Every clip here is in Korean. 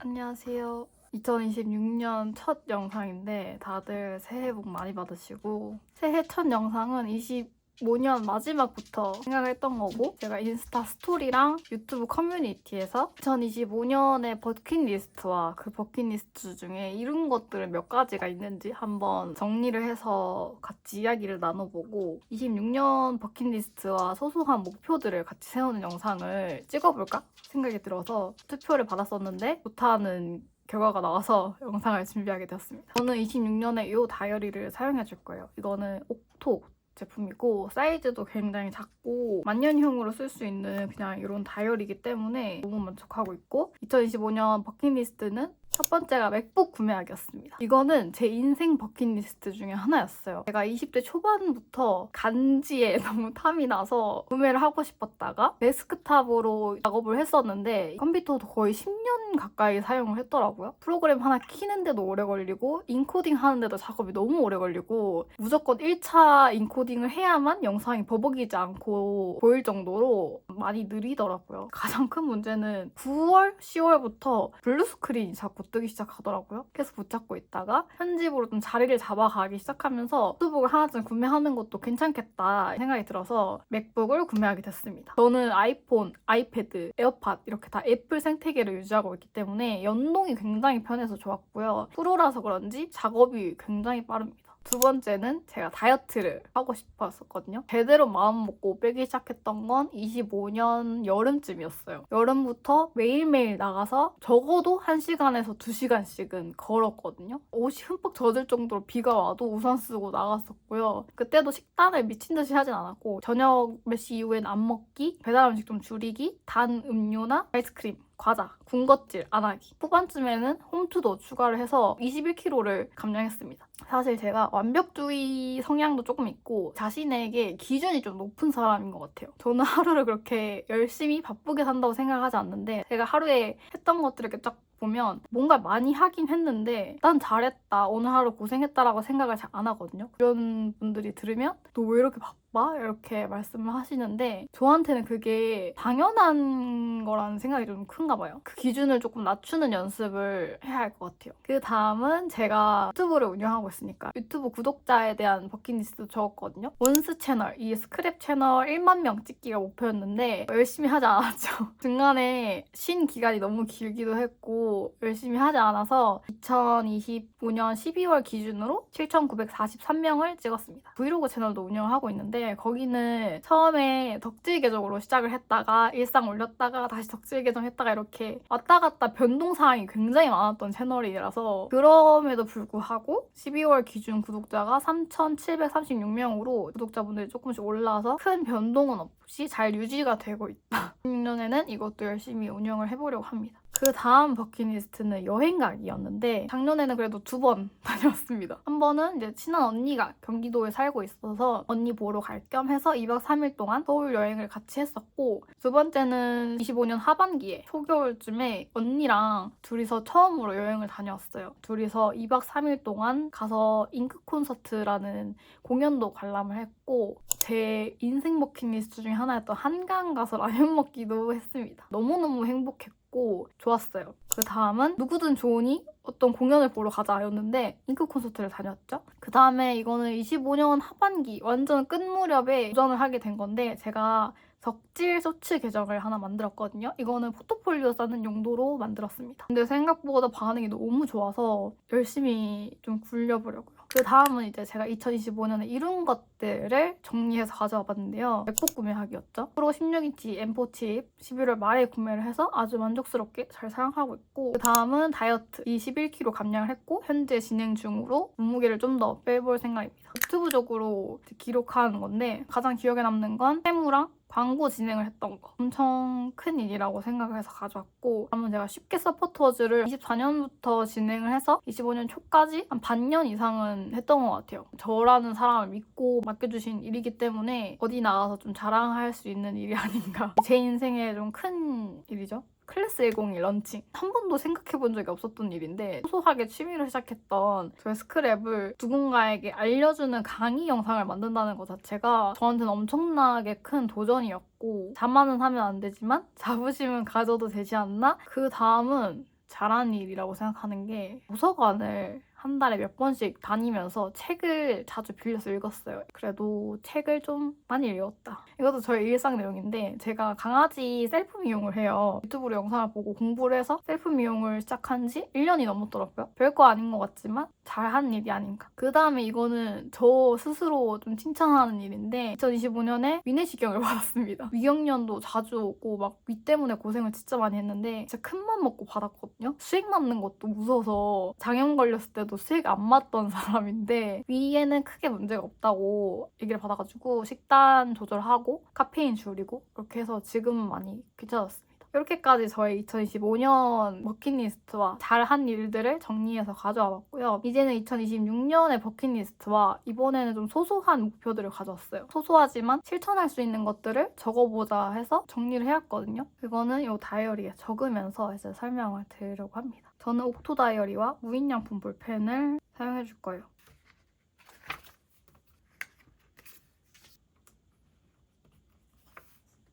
안녕하세요. 2026년 첫 영상인데 다들 새해 복 많이 받으시고, 새해 첫 영상은 25년 마지막부터 생각을 했던 거고, 제가 인스타 스토리랑 유튜브 커뮤니티에서 2025년의 버킷리스트와 그 버킷리스트 중에 이룬 것들은 몇 가지가 있는지 한번 정리를 해서 같이 이야기를 나눠보고, 26년 버킷리스트와 소소한 목표들을 같이 세우는 영상을 찍어볼까 생각이 들어서 투표를 받았었는데 좋다는 결과가 나와서 영상을 준비하게 되었습니다. 저는 26년에 이 다이어리를 사용해 줄 거예요. 이거는 옥토 제품이고 사이즈도 굉장히 작고 만년형으로 쓸 수 있는 그냥 이런 다이어리이기 때문에 너무 만족하고 있고, 2025년 버킷리스트는 첫 번째가 맥북 구매하기였습니다. 이거는 제 인생 버킷리스트 중에 하나였어요. 제가 20대 초반부터 간지에 너무 탐이 나서 구매를 하고 싶었다가 데스크탑으로 작업을 했었는데 컴퓨터도 거의 10년 가까이 사용을 했더라고요. 프로그램 하나 키는데도 오래 걸리고 인코딩 하는데도 작업이 너무 오래 걸리고 무조건 1차 인코딩을 해야만 영상이 버벅이지 않고 보일 정도로 많이 느리더라고요. 가장 큰 문제는 9월, 10월부터 블루스크린이 자꾸 뜨기 시작하더라고요. 계속 붙잡고 있다가 편집으로 좀 자리를 잡아가기 시작하면서 노트북을 하나쯤 구매하는 것도 괜찮겠다 생각이 들어서 맥북을 구매하게 됐습니다. 저는 아이폰, 아이패드, 에어팟 이렇게 다 애플 생태계를 유지하고 있기 때문에 연동이 굉장히 편해서 좋았고요. 프로라서 그런지 작업이 굉장히 빠릅니다. 두 번째는 제가 다이어트를 하고 싶었었거든요. 제대로 마음 먹고 빼기 시작했던 건 25년 여름쯤이었어요. 여름부터 매일매일 나가서 적어도 1시간에서 2시간씩은 걸었거든요. 옷이 흠뻑 젖을 정도로 비가 와도 우산 쓰고 나갔었고요. 그때도 식단을 미친 듯이 하진 않았고 저녁 몇 시 이후엔 안 먹기, 배달 음식 좀 줄이기, 단 음료나 아이스크림, 과자, 군것질 안 하기. 후반쯤에는 홈투도 추가를 해서 21kg를 감량했습니다. 사실 제가 완벽주의 성향도 조금 있고 자신에게 기준이 좀 높은 사람인 것 같아요. 저는 하루를 그렇게 열심히 바쁘게 산다고 생각하지 않는데 제가 하루에 했던 것들을 이렇게 쫙 보면 뭔가 많이 하긴 했는데 난 잘했다, 오늘 하루 고생했다라고 생각을 잘 안 하거든요. 그런 분들이 들으면 너 왜 이렇게 바빠? 이렇게 말씀을 하시는데 저한테는 그게 당연한 거라는 생각이 좀 큰가 봐요. 그 기준을 조금 낮추는 연습을 해야 할 것 같아요. 그 다음은 제가 유튜브를 운영하고 있으니까 유튜브 구독자에 대한 버킷리스트도 적었거든요. 원스 채널, 이 스크랩 채널 1만 명 찍기가 목표였는데 열심히 하지 않았죠. 중간에 쉰 기간이 너무 길기도 했고 열심히 하지 않아서 2025년 12월 기준으로 7,943명을 찍었습니다. 브이로그 채널도 운영을 하고 있는데 거기는 처음에 덕질 계정으로 시작을 했다가 일상 올렸다가 다시 덕질 계정 했다가 이렇게 왔다 갔다 변동사항이 굉장히 많았던 채널이라서 그럼에도 불구하고 12월 기준 구독자가 3,736명으로 구독자분들이 조금씩 올라서 큰 변동은 없이 잘 유지가 되고 있다. 16년에는 이것도 열심히 운영을 해보려고 합니다. 그 다음 버킷리스트는 여행 가기였는데 작년에는 그래도 2번 다녀왔습니다. 한 번은 이제 친한 언니가 경기도에 살고 있어서 언니 보러 갈 겸 해서 2박 3일 동안 서울 여행을 같이 했었고, 두 번째는 25년 하반기에 초겨울쯤에 언니랑 둘이서 처음으로 여행을 다녀왔어요. 둘이서 2박 3일 동안 가서 잉크 콘서트라는 공연도 관람을 했고 제 인생 버킷리스트 중에 하나였던 한강 가서 라면 먹기도 했습니다. 너무너무 행복했고 좋았어요. 그 다음은 누구든 좋으니 어떤 공연을 보러 가자였는데 잉크 콘서트를 다녔죠. 그 다음에 이거는 25년 하반기 완전 끝 무렵에 도전을 하게 된 건데 제가 덕질 쇼츠 계정을 하나 만들었거든요. 이거는 포트폴리오 쌓는 용도로 만들었습니다. 근데 생각보다 반응이 너무 좋아서 열심히 좀 굴려보려고요. 그 다음은 이제 제가 2025년에 이룬 것들을 정리해서 가져와 봤는데요. 맥북 구매하기였죠. 프로 16인치 M4 칩 11월 말에 구매를 해서 아주 만족스럽게 잘 사용하고 있고, 그 다음은 다이어트 21kg 감량을 했고 현재 진행 중으로 몸무게를 좀 더 빼볼 생각입니다. 유튜브적으로 기록하는 건데 가장 기억에 남는 건 세무랑 광고 진행을 했던 거. 엄청 큰 일이라고 생각을 해서 가져왔고, 다음은 제가 쉽게 서포터즈를 24년부터 진행을 해서 25년 초까지 한 반년 이상은 했던 것 같아요. 저라는 사람을 믿고 맡겨주신 일이기 때문에 어디 나가서 좀 자랑할 수 있는 일이 아닌가. 제 인생에 좀 큰 일이죠. 클래스 101 런칭. 한 번도 생각해본 적이 없었던 일인데 소소하게 취미로 시작했던 저의 스크랩을 누군가에게 알려주는 강의 영상을 만든다는 것 자체가 저한테는 엄청나게 큰 도전이었고, 자만은 하면 안 되지만 자부심은 가져도 되지 않나? 그 다음은 잘한 일이라고 생각하는 게 도서관을 한 달에 몇 번씩 다니면서 책을 자주 빌려서 읽었어요. 그래도 책을 좀 많이 읽었다. 이것도 저의 일상 내용인데 제가 강아지 셀프 미용을 해요. 유튜브로 영상을 보고 공부를 해서 셀프 미용을 시작한 지 1년이 넘었더라고요. 별거 아닌 것 같지만 잘한 일이 아닌가. 그 다음에 이거는 저 스스로 좀 칭찬하는 일인데 2025년에 위내시경을 받았습니다. 위경련도 자주 오고 막 위 때문에 고생을 진짜 많이 했는데 진짜 큰맘 먹고 받았거든요. 수액 맞는 것도 무서워서 장염 걸렸을 때도 수액 안 맞던 사람인데 위에는 크게 문제가 없다고 얘기를 받아가지고 식단 조절하고 카페인 줄이고 그렇게 해서 지금은 많이 괜찮았습니다. 이렇게까지 저의 2025년 버킷리스트와 잘한 일들을 정리해서 가져와 봤고요. 이제는 2026년의 버킷리스트와 이번에는 좀 소소한 목표들을 가져왔어요. 소소하지만 실천할 수 있는 것들을 적어보자 해서 정리를 해왔거든요. 그거는 이 다이어리에 적으면서 이제 설명을 드리려고 합니다. 저는 옥토 다이어리와 무인양품 볼펜을 사용해 줄 거예요.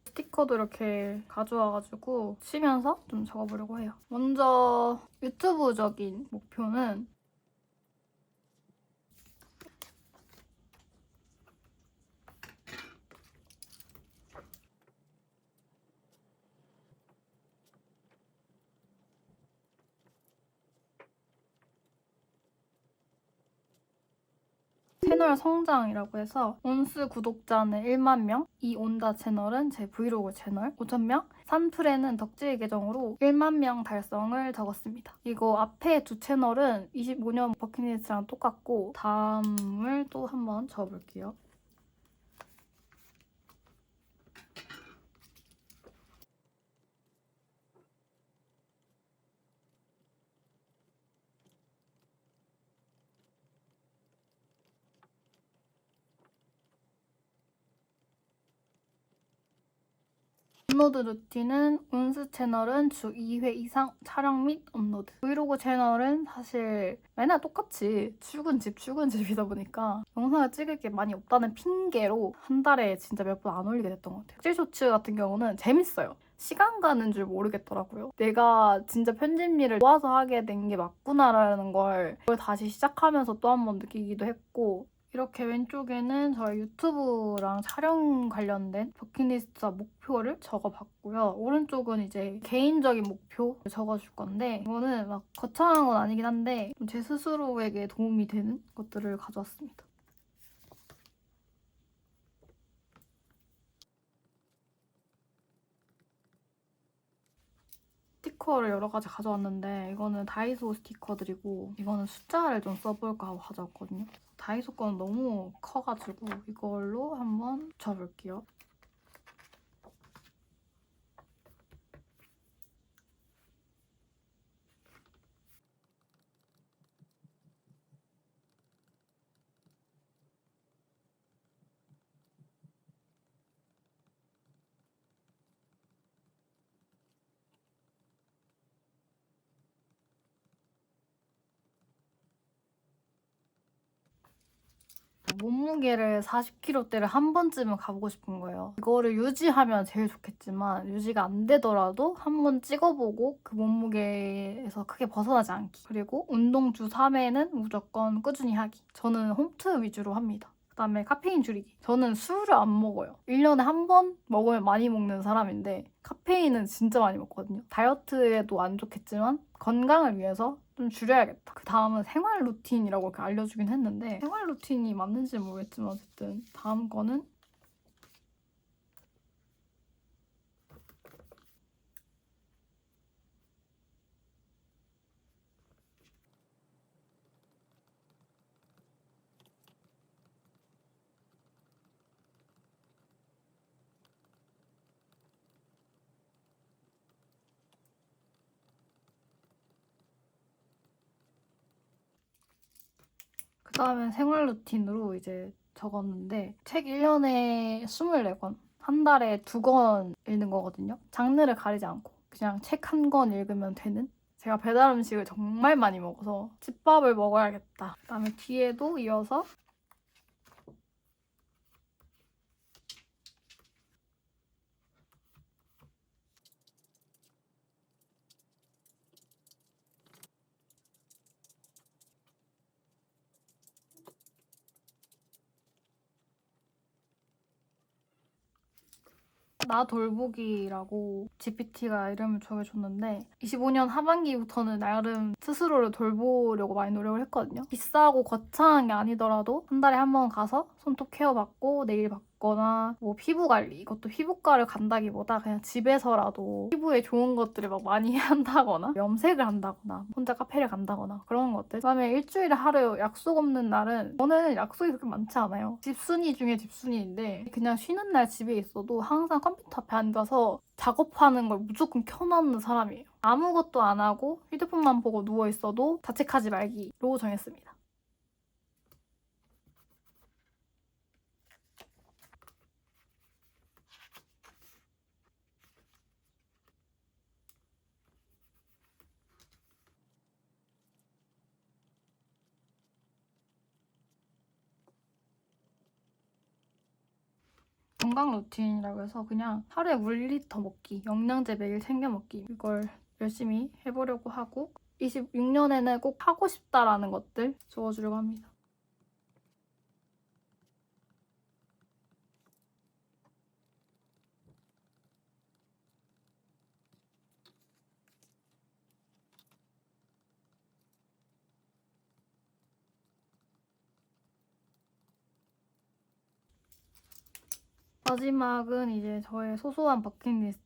스티커도 이렇게 가져와가지고 치면서 좀 적어보려고 해요. 먼저 유튜브적인 목표는 채널 성장이라고 해서 온스 구독자는 1만 명, 이 온다 채널은 제 브이로그 채널 5,000명, 산프레는 덕질 계정으로 1만 명 달성을 적었습니다. 이거 앞에 두 채널은 25년 버킷리스트랑 똑같고 다음을 또 한번 적어볼게요. 업로드 루틴은 운스 채널은 주 2회 이상 촬영 및 업로드. 브이로그 채널은 사실 맨날 똑같이 출근집이다 보니까 영상을 찍을 게 많이 없다는 핑계로 한 달에 진짜 몇 번 안 올리게 됐던 것 같아요. 덕질 쇼츠 같은 경우는 재밌어요. 시간 가는 줄 모르겠더라고요. 내가 진짜 편집 일을 좋아서 하게 된 게 맞구나라는 걸 다시 시작하면서 또 한 번 느끼기도 했고 이렇게 왼쪽에는 저희 유튜브랑 촬영 관련된 버킷리스트와 목표를 적어봤고요. 오른쪽은 이제 개인적인 목표 적어줄 건데 이거는 막 거창한 건 아니긴 한데 제 스스로에게 도움이 되는 것들을 가져왔습니다. 스티커를 여러 가지 가져왔는데 이거는 다이소 스티커들이고 이거는 숫자를 좀 써볼까 하고 가져왔거든요. 다이소 거는 너무 커가지고 이걸로 한번 붙여볼게요. 몸무게를 40kg대를 한 번쯤은 가보고 싶은 거예요. 이거를 유지하면 제일 좋겠지만 유지가 안 되더라도 한 번 찍어보고 그 몸무게에서 크게 벗어나지 않기. 그리고 운동 주 3회는 무조건 꾸준히 하기. 저는 홈트 위주로 합니다. 그다음에 카페인 줄이기. 저는 술을 안 먹어요. 1년에 한 번 먹으면 많이 먹는 사람인데 카페인은 진짜 많이 먹거든요. 다이어트에도 안 좋겠지만 건강을 위해서 좀 줄여야겠다. 그 다음은 생활 루틴이라고 이렇게 알려주긴 했는데 생활 루틴이 맞는지는 모르겠지만 어쨌든 다음 거는 그다음에 생활 루틴으로 이제 적었는데 책 1년에 24권, 한 달에 2권 읽는 거거든요. 장르를 가리지 않고 그냥 책 한 권 읽으면 되는? 제가 배달 음식을 정말 많이 먹어서 집밥을 먹어야겠다. 그다음에 뒤에도 이어서 나 돌보기라고 GPT가 이름을 정해줬는데 25년 하반기부터는 나름 스스로를 돌보려고 많이 노력을 했거든요. 비싸고 거창한 게 아니더라도 한 달에 한 번 가서 손톱 케어 받고 네일 받거나 뭐 피부 관리, 이것도 피부과를 간다기보다 그냥 집에서라도 피부에 좋은 것들을 막 많이 한다거나 염색을 한다거나 혼자 카페를 간다거나 그런 것들. 그다음에 일주일에 하루 약속 없는 날은 저는 약속이 그렇게 많지 않아요. 집순이 중에 집순이인데 그냥 쉬는 날 집에 있어도 항상 컴퓨터 앞에 앉아서 작업하는 걸 무조건 켜놓는 사람이에요. 아무것도 안 하고 휴대폰만 보고 누워있어도 자책하지 말기로 정했습니다. 건강 루틴이라고 해서 그냥 하루에 물 리터 먹기, 영양제 매일 챙겨 먹기, 이걸 열심히 해보려고 하고 26년에는 꼭 하고 싶다라는 것들 적어주려고 합니다. 마지막은 이제 저의 소소한 버킷리스트.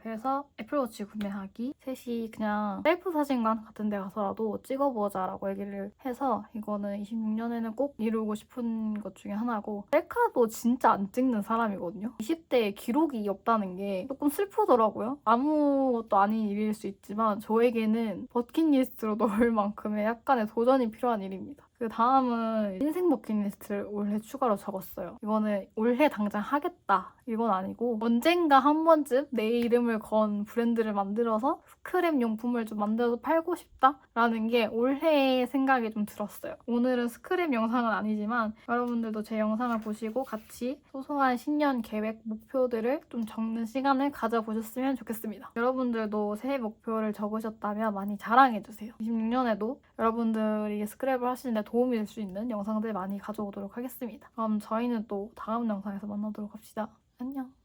그래서 애플워치 구매하기, 셋이 그냥 셀프 사진관 같은 데 가서라도 찍어보자라고 얘기를 해서 이거는 26년에는 꼭 이루고 싶은 것 중에 하나고, 셀카도 진짜 안 찍는 사람이거든요. 20대에 기록이 없다는 게 조금 슬프더라고요. 아무것도 아닌 일일 수 있지만 저에게는 버킷리스트로 넣을 만큼의 약간의 도전이 필요한 일입니다. 그 다음은 인생 버킷리스트를 올해 추가로 적었어요. 이거는 올해 당장 하겠다 이건 아니고 언젠가 한 번쯤 내 이름을 건 브랜드를 만들어서 스크랩 용품을 좀 만들어서 팔고 싶다라는 게 올해의 생각이 좀 들었어요. 오늘은 스크랩 영상은 아니지만 여러분들도 제 영상을 보시고 같이 소소한 신년 계획, 목표들을 좀 적는 시간을 가져보셨으면 좋겠습니다. 여러분들도 새해 목표를 적으셨다면 많이 자랑해주세요. 26년에도 여러분들이 스크랩을 하시는데 도움이 될 수 있는 영상들 많이 가져오도록 하겠습니다. 그럼 저희는 또 다음 영상에서 만나도록 합시다. 안녕.